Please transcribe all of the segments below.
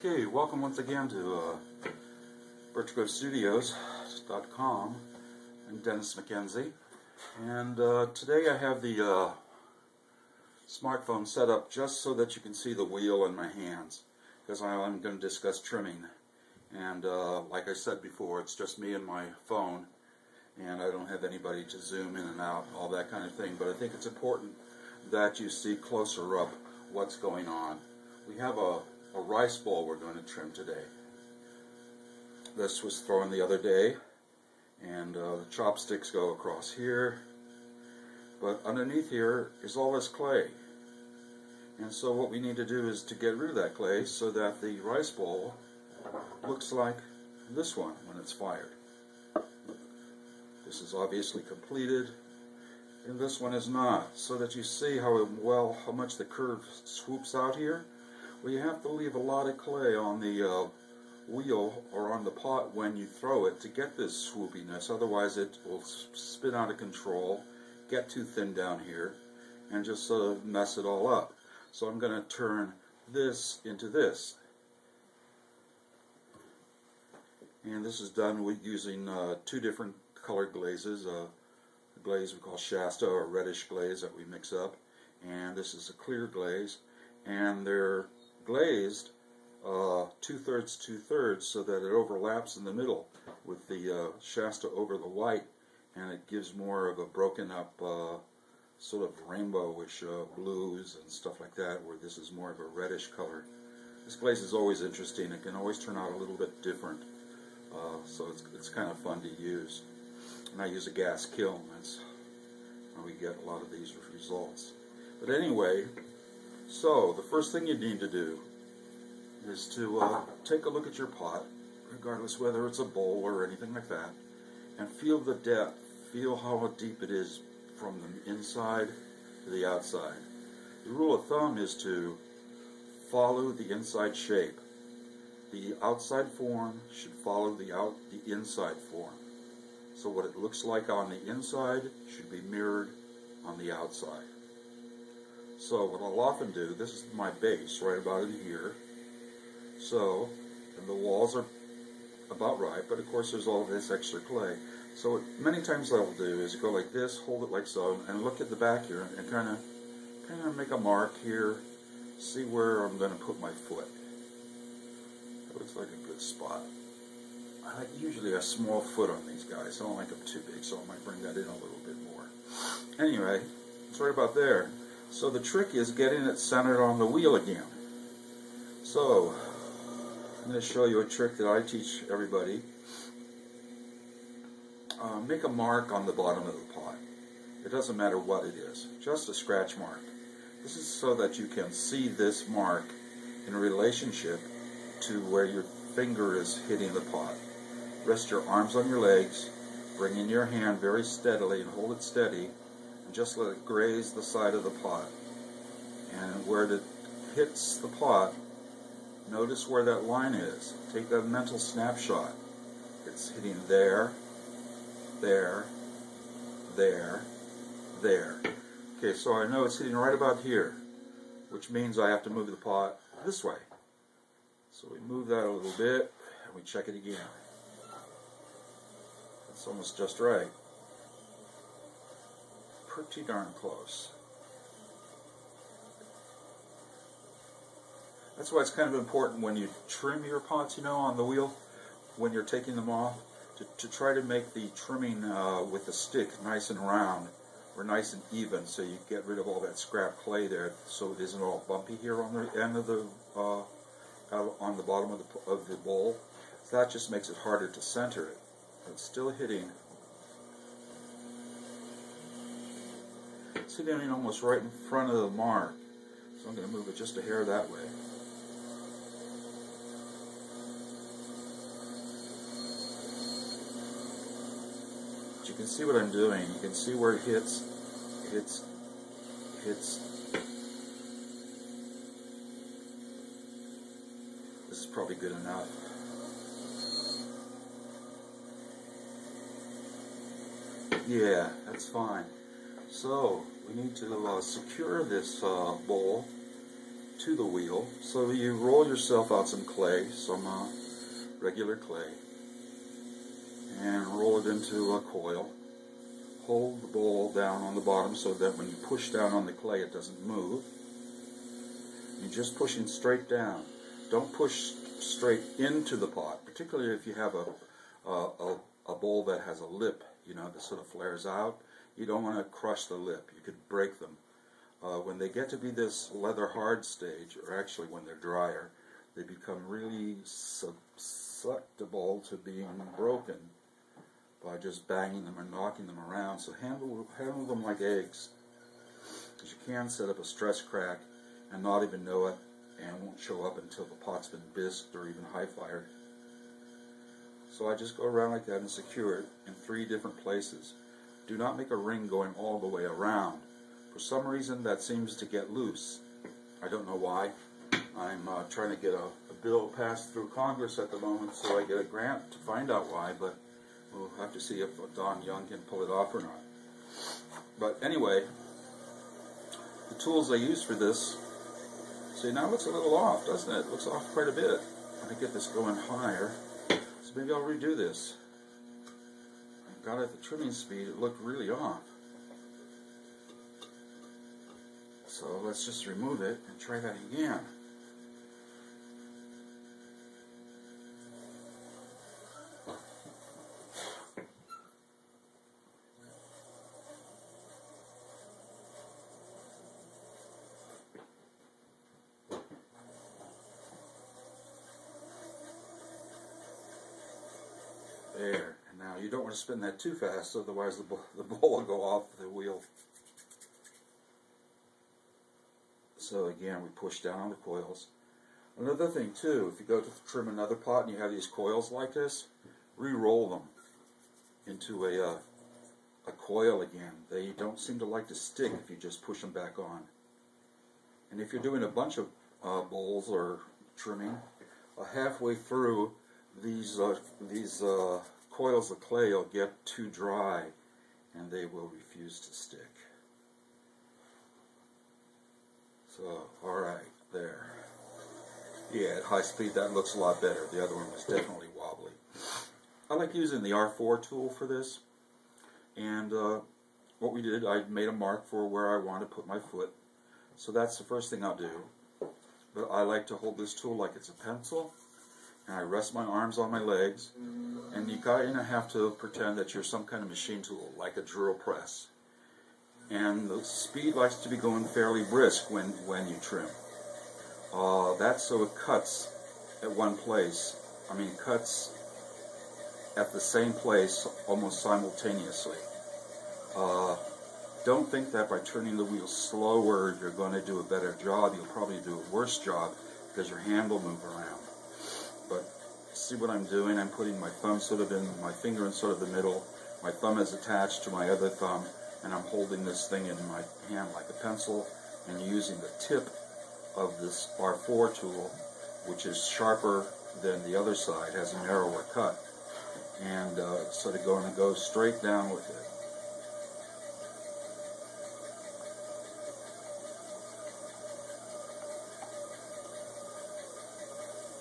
Okay, welcome once again to BirchGroveStudios.com. I'm Dennis McKenzie, and today I have the smartphone set up just so that you can see the wheel in my hands, because I'm going to discuss trimming. And like I said before, it's just me and my phone, and I don't have anybody to zoom in and out, all that kind of thing. But I think it's important that you see closer up what's going on. We have a rice bowl we're going to trim today. This was thrown the other day, and the chopsticks go across here, but underneath here is all this clay. And so what we need to do is to get rid of that clay so that the rice bowl looks like this one when it's fired. This is obviously completed, and this one is not, so that you see how much the curve swoops out here. Well, you have to leave a lot of clay on the wheel or on the pot when you throw it to get this swoopiness. Otherwise it will spin out of control, get too thin down here, and just sort of mess it all up. So I'm going to turn this into this. And this is done with using two different colored glazes. A glaze we call Shasta, or reddish glaze that we mix up, and this is a clear glaze, and they're glazed 2/3, 2/3, so that it overlaps in the middle with the Shasta over the white, and it gives more of a broken up sort of rainbowish blues and stuff like that, where this is more of a reddish color. This glaze is always interesting. It can always turn out a little bit different, so it's kind of fun to use. And I use a gas kiln. That's how we get a lot of these results. But anyway, so the first thing you need to do is to take a look at your pot, regardless whether it's a bowl or anything like that, and feel the depth. Feel how deep it is from the inside to the outside. The rule of thumb is to follow the inside shape. The outside form should follow the inside form. So what it looks like on the inside should be mirrored on the outside. So what I'll often do, this is my base right about in here. So, and the walls are about right, but of course there's all this extra clay. So many times what I'll do is go like this, hold it like so, and look at the back here and kind of make a mark here, see where I'm going to put my foot. That looks like a good spot. I like usually a small foot on these guys. I don't like them too big, so I might bring that in a little bit more. Anyway, it's right about there. So the trick is getting it centered on the wheel again. So I'm going to show you a trick that I teach everybody. Make a mark on the bottom of the pot. It doesn't matter what it is, just a scratch mark. This is so that you can see this mark in relationship to where your finger is hitting the pot. Rest your arms on your legs, bring in your hand very steadily and hold it steady, and just let it graze the side of the pot. And where it hits the pot, notice where that line is. Take that mental snapshot. It's hitting there, there, there, there. Okay, so I know it's hitting right about here, which means I have to move the pot this way. So we move that a little bit, and we check it again. It's almost just right. Pretty darn close. That's why it's kind of important when you trim your pots, on the wheel, when you're taking them off, to try to make the trimming with the stick nice and round, or nice and even, so you get rid of all that scrap clay there, so it isn't all bumpy here on the end of the on the bottom of the bowl. So that just makes it harder to center it. It's still hitting. It's hitting almost right in front of the mark. So I'm going to move it just a hair that way. But you can see what I'm doing. You can see where it hits. Hits. This is probably good enough. Yeah, that's fine. So we need to secure this bowl to the wheel. So you roll yourself out some clay, some regular clay, and roll it into a coil. Hold the bowl down on the bottom so that when you push down on the clay it doesn't move. You're just pushing straight down. Don't push straight into the pot, particularly if you have a bowl that has a lip, you know, that sort of flares out. You don't want to crush the lip. You could break them. When they get to be this leather hard stage, or actually when they're drier, they become really susceptible to being broken by just banging them or knocking them around. So handle them like eggs, because you can set up a stress crack and not even know it, and won't show up until the pot's been bisqued or even high fired. So I just go around like that and secure it in 3 different places. Do not make a ring going all the way around. For some reason that seems to get loose. I don't know why. I'm trying to get a bill passed through Congress at the moment so I get a grant to find out why, but we'll have to see if Don Young can pull it off or not. But anyway, the tools I use for this, see, now it looks a little off, doesn't it? It looks off quite a bit. Let me get this going higher. So maybe I'll redo this. I got it at the trimming speed, it looked really off. So let's just remove it and try that again. There, and now you don't want to spin that too fast, otherwise the bowl will go off the wheel. So again, we push down on the coils. Another thing too, if you go to trim another pot and you have these coils like this, re-roll them into a coil again. They don't seem to like to stick if you just push them back on. And if you're doing a bunch of bowls or trimming, halfway through, these coils of clay will get too dry and they will refuse to stick. So, alright, there. Yeah, at high speed that looks a lot better. The other one was definitely wobbly. I like using the R4 tool for this. And what we did, I made a mark for where I want to put my foot. So that's the first thing I'll do. But I like to hold this tool like it's a pencil. And I rest my arms on my legs, and you kind of have to pretend that you're some kind of machine tool, like a drill press. And the speed likes to be going fairly brisk when you trim. That's so it cuts at one place. I mean, cuts at the same place almost simultaneously. Don't think that by turning the wheel slower you're going to do a better job. You'll probably do a worse job because your hand will move around. But see what I'm doing? I'm putting my thumb sort of in, my finger in sort of the middle. My thumb is attached to my other thumb, and I'm holding this thing in my hand like a pencil and using the tip of this R4 tool, which is sharper than the other side, has a narrower cut, and sort of going to go straight down with it.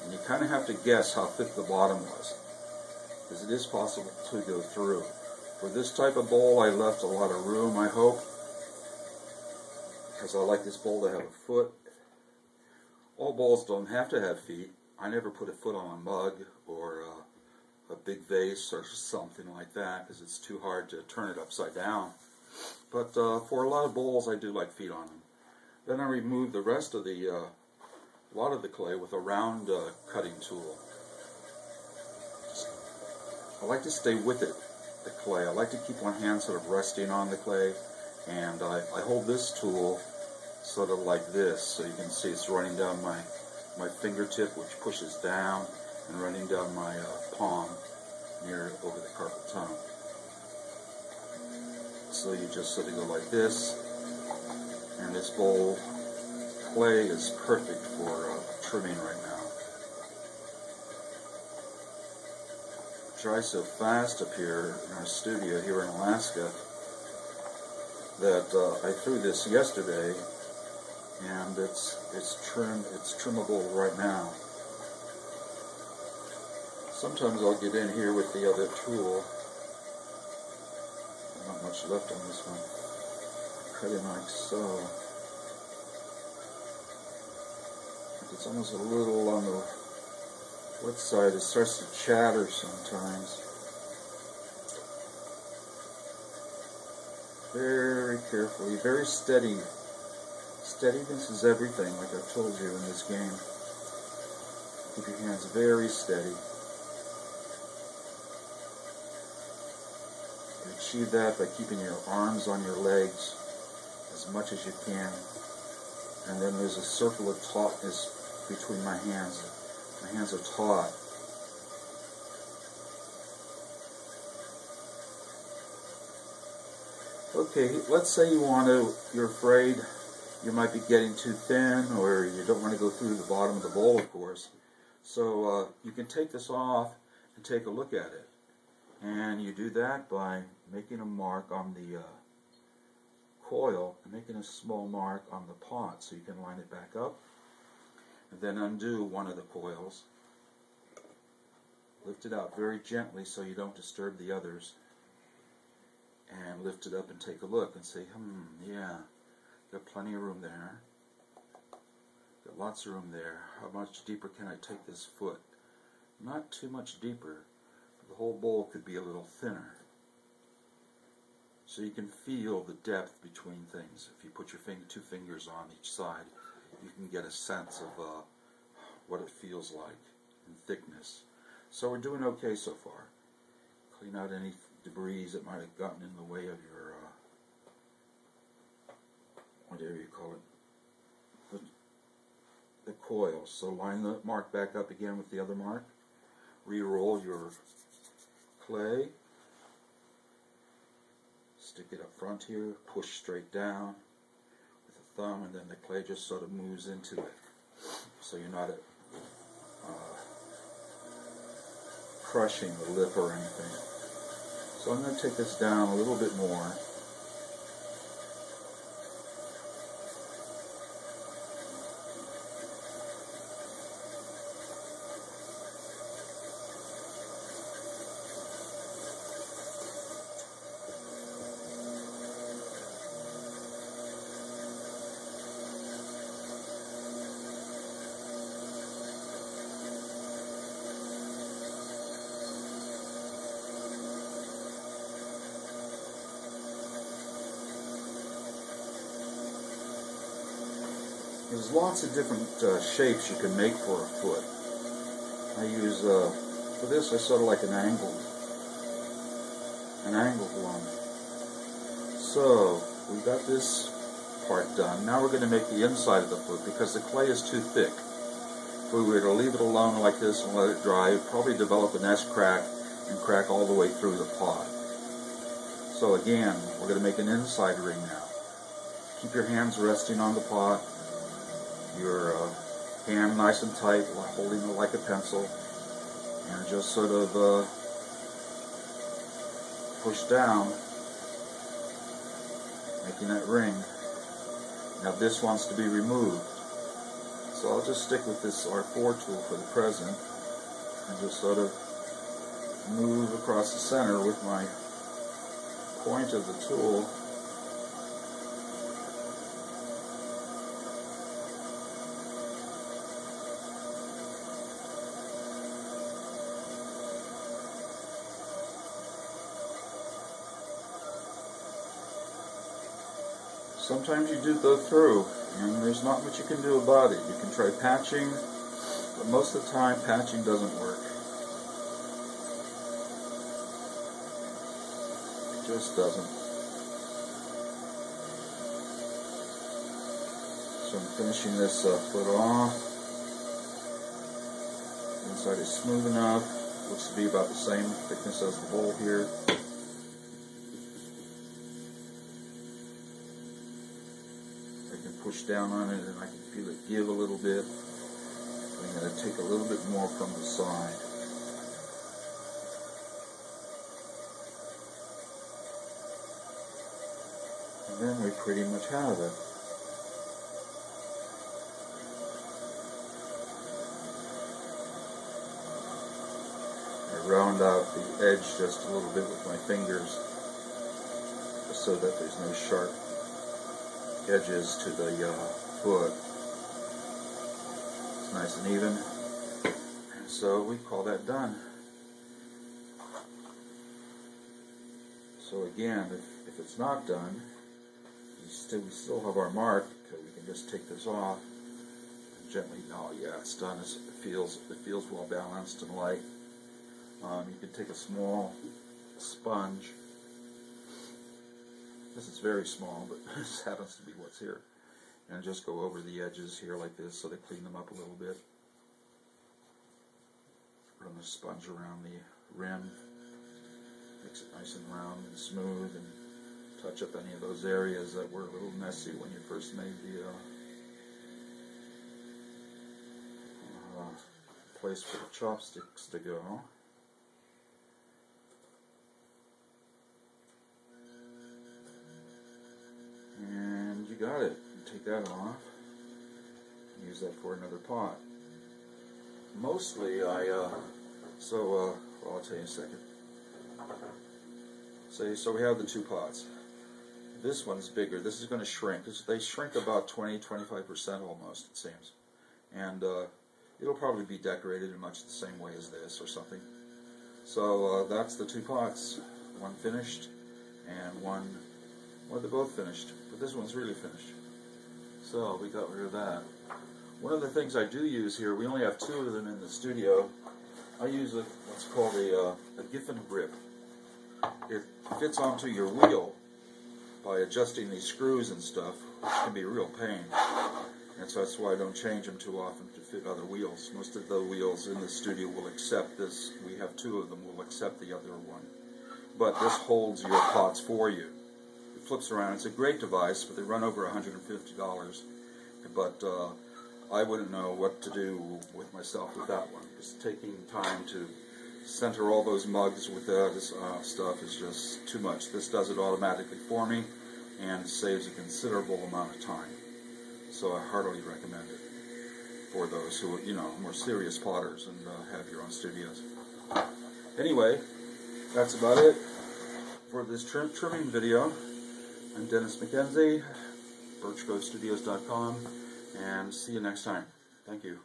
And you kind of have to guess how thick the bottom was, because it is possible to go through. For this type of bowl, I left a lot of room, I hope, because I like this bowl to have a foot. All bowls don't have to have feet. I never put a foot on a mug or a big vase or something like that, because it's too hard to turn it upside down. But for a lot of bowls, I do like feet on them. Then I remove the rest of the lot of the clay with a round cutting tool. I like to stay with it, the clay. I like to keep one hand sort of resting on the clay, and I hold this tool sort of like this, so you can see it's running down my fingertip, which pushes down, and running down my palm near over the carpal tunnel. So you just sort of go like this, and this bowl clay is perfect for trimming right now. It dries so fast up here in our studio here in Alaska that I threw this yesterday and it's trimmable right now. Sometimes I'll get in here with the other tool. Not much left on this one. Cut it like so. It's almost a little on the wet side. It starts to chatter sometimes. Very carefully, very steady. Steadiness is everything, like I've told you in this game. Keep your hands very steady. You achieve that by keeping your arms on your legs as much as you can. And then there's a circle of tautness between my hands. My hands are taut. Okay, let's say you're afraid you might be getting too thin, or you don't want to go through the bottom of the bowl, of course. So you can take this off and take a look at it. And you do that by making a mark on the coil and making a small mark on the pot so you can line it back up. And then undo one of the coils. Lift it out very gently so you don't disturb the others. And lift it up and take a look and say, yeah, got plenty of room there. Got lots of room there. How much deeper can I take this foot? Not too much deeper. The whole bowl could be a little thinner. So you can feel the depth between things. If you put your two fingers on each side, you can get a sense of what it feels like in thickness. So we're doing okay so far. Clean out any debris that might have gotten in the way of your, whatever you call it, the coil. So line the mark back up again with the other mark. Re-roll your clay. Stick it up front here, push straight down with the thumb, and then the clay just sort of moves into it. So you're not crushing the lip or anything. So I'm going to take this down a little bit more. There's lots of different shapes you can make for a foot. I use, for this I sort of like an angled one. So, we've got this part done. Now we're going to make the inside of the foot because the clay is too thick. If we were to leave it alone like this and let it dry, it would probably develop an S-crack and crack all the way through the pot. So again, we're going to make an inside ring now. Keep your hands resting on the pot. Your hand nice and tight, holding it like a pencil, and just sort of push down, making that ring. Now this wants to be removed, so I'll just stick with this R4 tool for the present, and just sort of move across the center with my point of the tool. Sometimes you do go through, and there's not much you can do about it. You can try patching, but most of the time patching doesn't work. It just doesn't. So I'm finishing this foot off. Inside is smooth enough. Looks to be about the same thickness as the bowl here. Push down on it and I can feel it give a little bit. I'm going to take a little bit more from the side. And then we pretty much have it. round out the edge just a little bit with my fingers so that there's no sharp edges to the foot. It's nice and even. And so we call that done. So again, if it's not done, we still have our mark. We can just take this off and gently. Oh yeah, it's done. It feels well balanced and light. You can take a small sponge. This is very small, but this happens to be what's here, and just go over the edges here like this, so they clean them up a little bit. Run the sponge around the rim. Makes it nice and round and smooth, and touch up any of those areas that were a little messy when you first made the place for the chopsticks to go. And you got it. Take that off. Use that for another pot. Mostly I'll tell you in a second. So we have the two pots. This one's bigger. This is going to shrink. They shrink about 20-25% almost, it seems. And it'll probably be decorated in much the same way as this or something. So that's the two pots. One finished and one, well, they're both finished. But this one's really finished. So we got rid of that. One of the things I do use here, we only have two of them in the studio. I use what's called a Giffen grip. It fits onto your wheel by adjusting these screws and stuff, which can be a real pain. And so that's why I don't change them too often to fit other wheels. Most of the wheels in the studio will accept this. We have two of them will accept the other one. But this holds your pots for you. It flips around. It's a great device, but they run over $150. But I wouldn't know what to do with myself with that one. Just taking time to center all those mugs with this stuff is just too much. This does it automatically for me and saves a considerable amount of time. So I heartily recommend it for those who are, you know, more serious potters and have your own studios. Anyway, that's about it for this trimming video. I'm Dennis McKenzie, birchgrovestudios.com, and see you next time. Thank you.